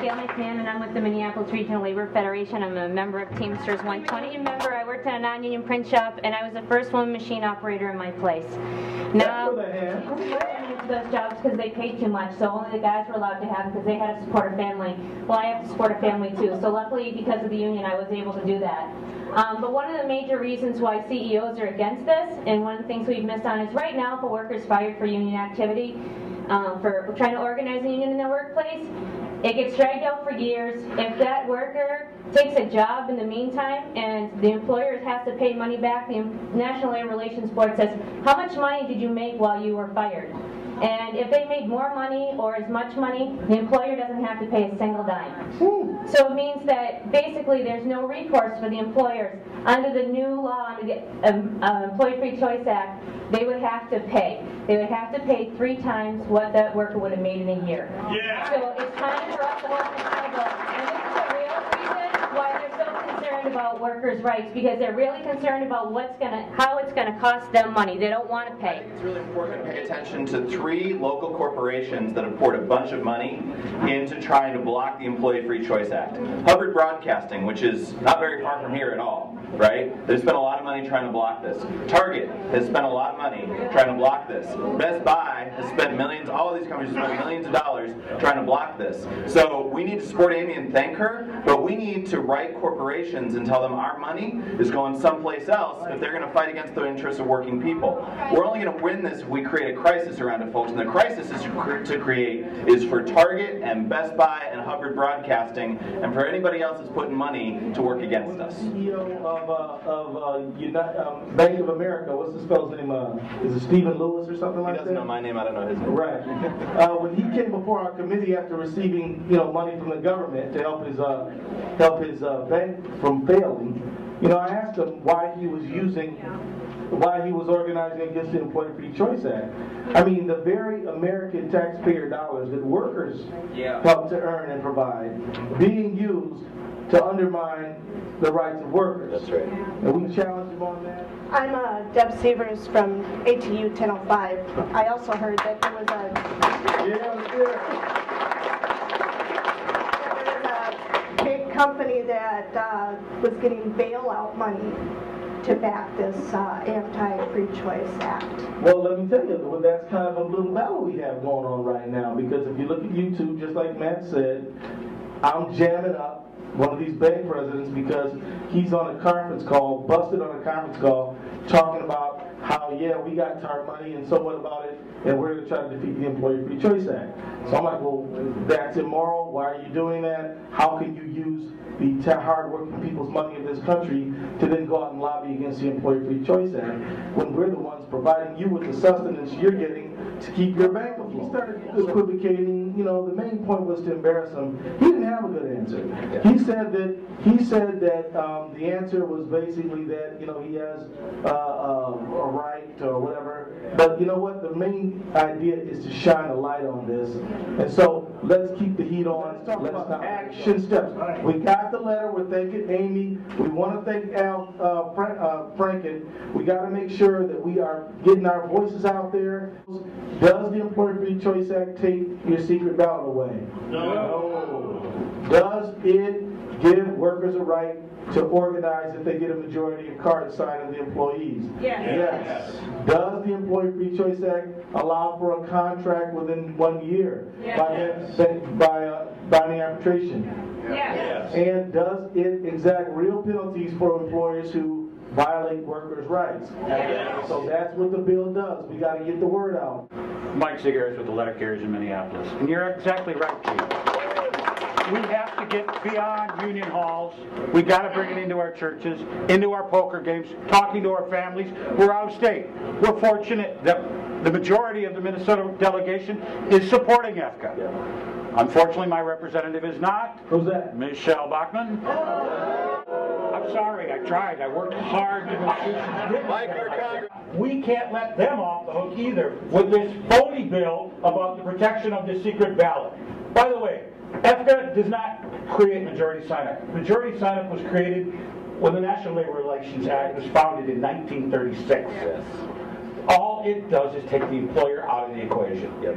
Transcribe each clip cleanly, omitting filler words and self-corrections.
Gail McMahon, and I'm with the Minneapolis Regional Labor Federation. I'm a member of Teamsters 120. Remember, I worked in a non-union print shop, and I was the first woman machine operator in my place. Now, those jobs because they paid too much, so only the guys were allowed to have it because they had to support a family. Well, I have to support a family too, so luckily because of the union I was able to do that. But one of the major reasons why CEOs are against this, and one of the things we've missed on is right now if a worker's fired for union activity, for trying to organize a union in their workplace, it gets dragged out for years. If that worker takes a job in the meantime and the employer has to pay money back, the National Labor Relations Board says, how much money did you make while you were fired? And if they made more money or as much money, the employer doesn't have to pay a single dime. So it means that basically there's no recourse for the employers. Under the new law, under the Employee Free Choice Act, they would have to pay. They would have to pay 3 times what that worker would have made in a year. Yeah. So it's time for us to hold the table. And this is the real reason why they're so concerned about workers' rights, because they're really concerned about how it's going to cost them money. They don't want to pay. I think it's really important to pay attention to 3 local corporations that have poured a bunch of money into trying to block the Employee Free Choice Act. Hubbard Broadcasting, which is not very far from here at all, right? They've spent a lot of money trying to block this. Target has spent a lot of money trying to block this. Best Buy has spent millions, all of these companies have spent millions of dollars trying to block this. So we need to support Amy and thank her, but we need to write corporations and tell them our money is going someplace else if they're going to fight against the interests of working people. We're only going to win this if we create a crisis around it, folks, and the crisis is to create is for Target and Best Buy and Hubbard Broadcasting and for anybody else that's putting money to work against us. CEO of Bank of America, what's the spell's name? Is it Stephen Lewis or something like that? He doesn't know my name, I don't know his name. Right. When he came before our committee after receiving money from the government to help his bank from failing, I asked him why he was organizing against the Employee Free Choice Act. I mean, the very American taxpayer dollars that workers help to earn and provide being used to undermine the rights of workers. That's right. And we challenge them on that. I'm Deb Severs from ATU 1005. I also heard that there was a big company that was getting bailout money to back this anti-free choice act. Well, let me tell you, that's kind of a little battle we have going on right now, because if you look at YouTube, just like Matt said, I'm jamming up one of these bank presidents because he's on a conference call, busted on a conference call, talking about how, we got TARP money and so what about it, and we're going to try to defeat the Employee Free Choice Act. So I'm like, well, that's immoral. Why are you doing that? How can you use the hard-working people's money in this country to then go out and lobby against the Employee Free Choice Act when we're the ones providing you with the sustenance you're getting to keep your bank afloat? He started equivocating. The main point was to embarrass him. He didn't have a good answer. He said that the answer was basically that he has a right or whatever. But you know what? The main idea is to shine a light on this. And so let's keep the heat on. Let's talk about action steps. We got the letter. We're thanking Amy. We want to thank Al Franken. We got to make sure that we are getting our voices out there. Does the Employee Free Choice Act take your secret ballot away? No. Does it give workers a right to organize if they get a majority of cards signed of the employees? Yes. Does the Employee Free Choice Act allow for a contract within 1 year by binding arbitration? Yes. And does it exact real penalties for employers who violate workers' rights? Yes. So that's what the bill does. We got to get the word out. Mike Zigares with the Letter Carriers in Minneapolis. And you're exactly right, Chief. We have to get beyond union halls. We got to bring it into our churches, into our poker games, talking to our families. We're out of state. We're fortunate that the majority of the Minnesota delegation is supporting EFCA. Yeah. Unfortunately, my representative is not. Who's that? Michelle Bachmann. I'm sorry, I tried. I worked hard to We can't let them off the hook either with this phony bill about the protection of the secret ballot. By the way, EFCA does not create majority sign-up. Majority sign-up was created when the National Labor Relations Act was founded in 1936. Yes. All it does is take the employer out of the equation. Yep.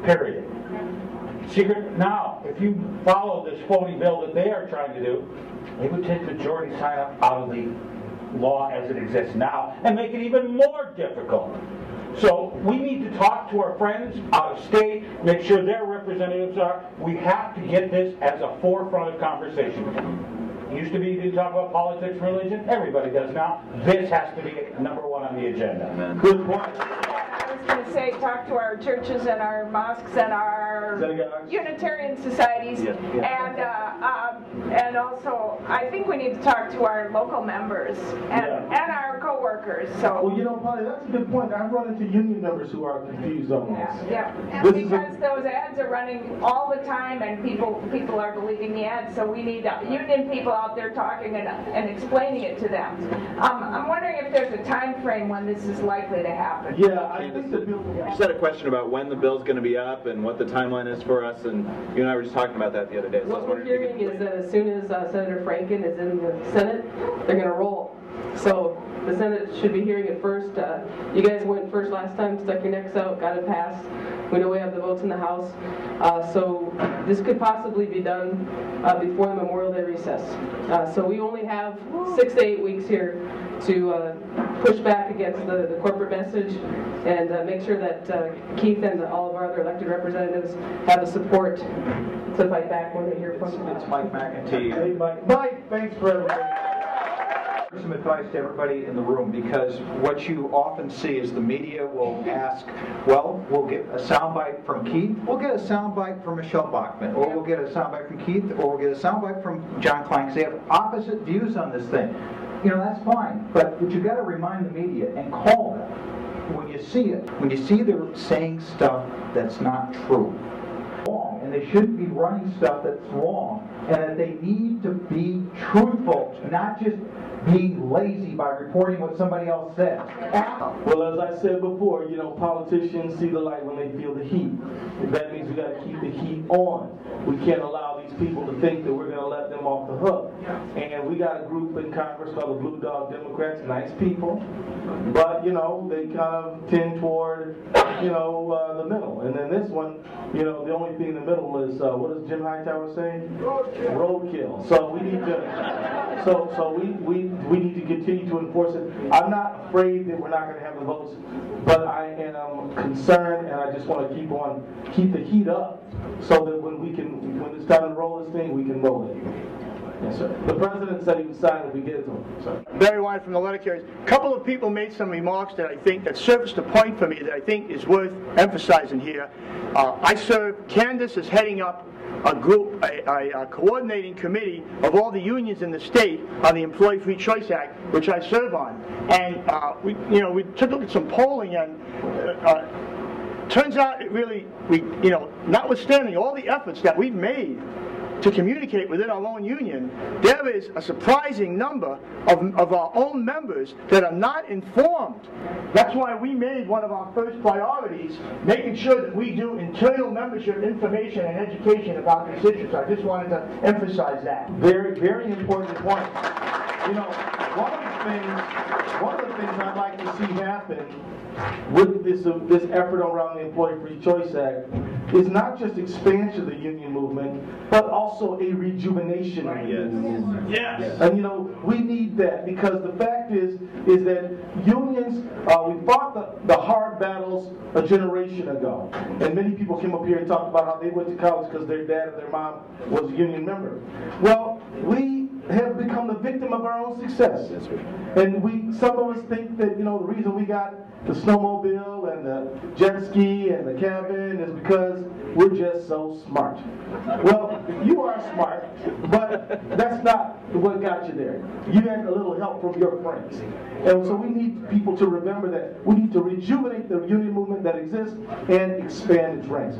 Period. Secret. Now, if if you follow this phony bill that they are trying to do, they would take majority sign-up out of the law as it exists now and make it even more difficult. So we need to talk to our friends out of state, make sure their representatives are. We have to get this as a forefront of conversation. It used to be you didn't talk about politics, religion. Everybody does now. This has to be number one on the agenda. Amen. Good point. I was going to say, talk to our churches and our mosques and our Unitarian societies, and also I think we need to talk to our local members and our co-workers. So. Well, you know, Polly, that's a good point. I've run into union members who are confused on this. Yeah. Because those ads are running all the time, and people are believing the ads. So we need union people out there talking and explaining it to them. I'm wondering if there's a time frame when this is likely to happen. Yeah, I think the bill. You just had a question about when the bill's going to be up and what the timeline is for us, and you and I were just talking about that the other day. So what we're hearing is that as soon as Senator Franken is in the Senate, they're going to roll. So the Senate should be hearing it first. You guys went first last time, stuck your necks out, got it passed. We know we have the votes in the House. So this could possibly be done before the Memorial Day recess. So we only have 6 to 8 weeks here to push back against the corporate message and make sure that Keith and all of our other elected representatives have the support to fight back when they hear from them. It's Mike McEntee. Hey, Mike, thanks for everything. Some advice to everybody in the room, because what you often see is the media will ask, well, we'll get a soundbite from Keith, we'll get a soundbite from Michelle Bachmann, or we'll get a soundbite from Keith, or we'll get a soundbite from John Klein, because they have opposite views on this thing. You know, that's fine, but you've got to remind the media and call them when you see it. When you see they're saying stuff that's not true. Wrong, and they shouldn't be running stuff that's wrong, and that they need to be truthful, not just being lazy by reporting what somebody else said. Well, as I said before, you know, politicians see the light when they feel the heat. That means we got to keep the heat on. We can't allow these people to think that we're going to let them off the hook. And we got a group in Congress called the Blue Dog Democrats, nice people, but, you know, they kind of tend toward, you know, the middle. And then this one, you know, the only thing in the middle is, what does Jim Hightower say? Roadkill. So we need to, so we need to continue to enforce it. I'm not afraid that we're not going to have the votes, but I am concerned, and I just want to keep the heat up, so that when it's time to roll this thing, we can roll it. Yes, sir. The president said he would sign if we get it to him. So. Barry Wine from the letter carriers. A couple of people made some remarks that I think that surfaced a point for me that I think is worth emphasizing here. Candace is heading up a group, a coordinating committee of all the unions in the state on the Employee Free Choice Act, which I serve on. And we took a look at some polling, and turns out it really, notwithstanding all the efforts that we've made to communicate within our own union, there is a surprising number of our own members that are not informed. That's why we made one of our first priorities making sure that we do internal membership information and education about these issues. I just wanted to emphasize that. Very, very important point. You know, one of the things I'd like to see happen with this effort around the Employee Free Choice Act is not just expansion of the union movement, but also a rejuvenation of the union movement. Yes. And you know, we need that, because the fact is that unions, we fought the hard battles a generation ago. And many people came up here and talked about how they went to college because their dad or their mom was a union member. Well, we have become the victim of our own success. And some of us think that, you know, the reason we got the snowmobile and the jet ski and the cabin is because we're just so smart. Well, you are smart, but that's not what got you there. You had a little help from your friends. And so we need people to remember that we need to rejuvenate the union movement that exists and expand its ranks.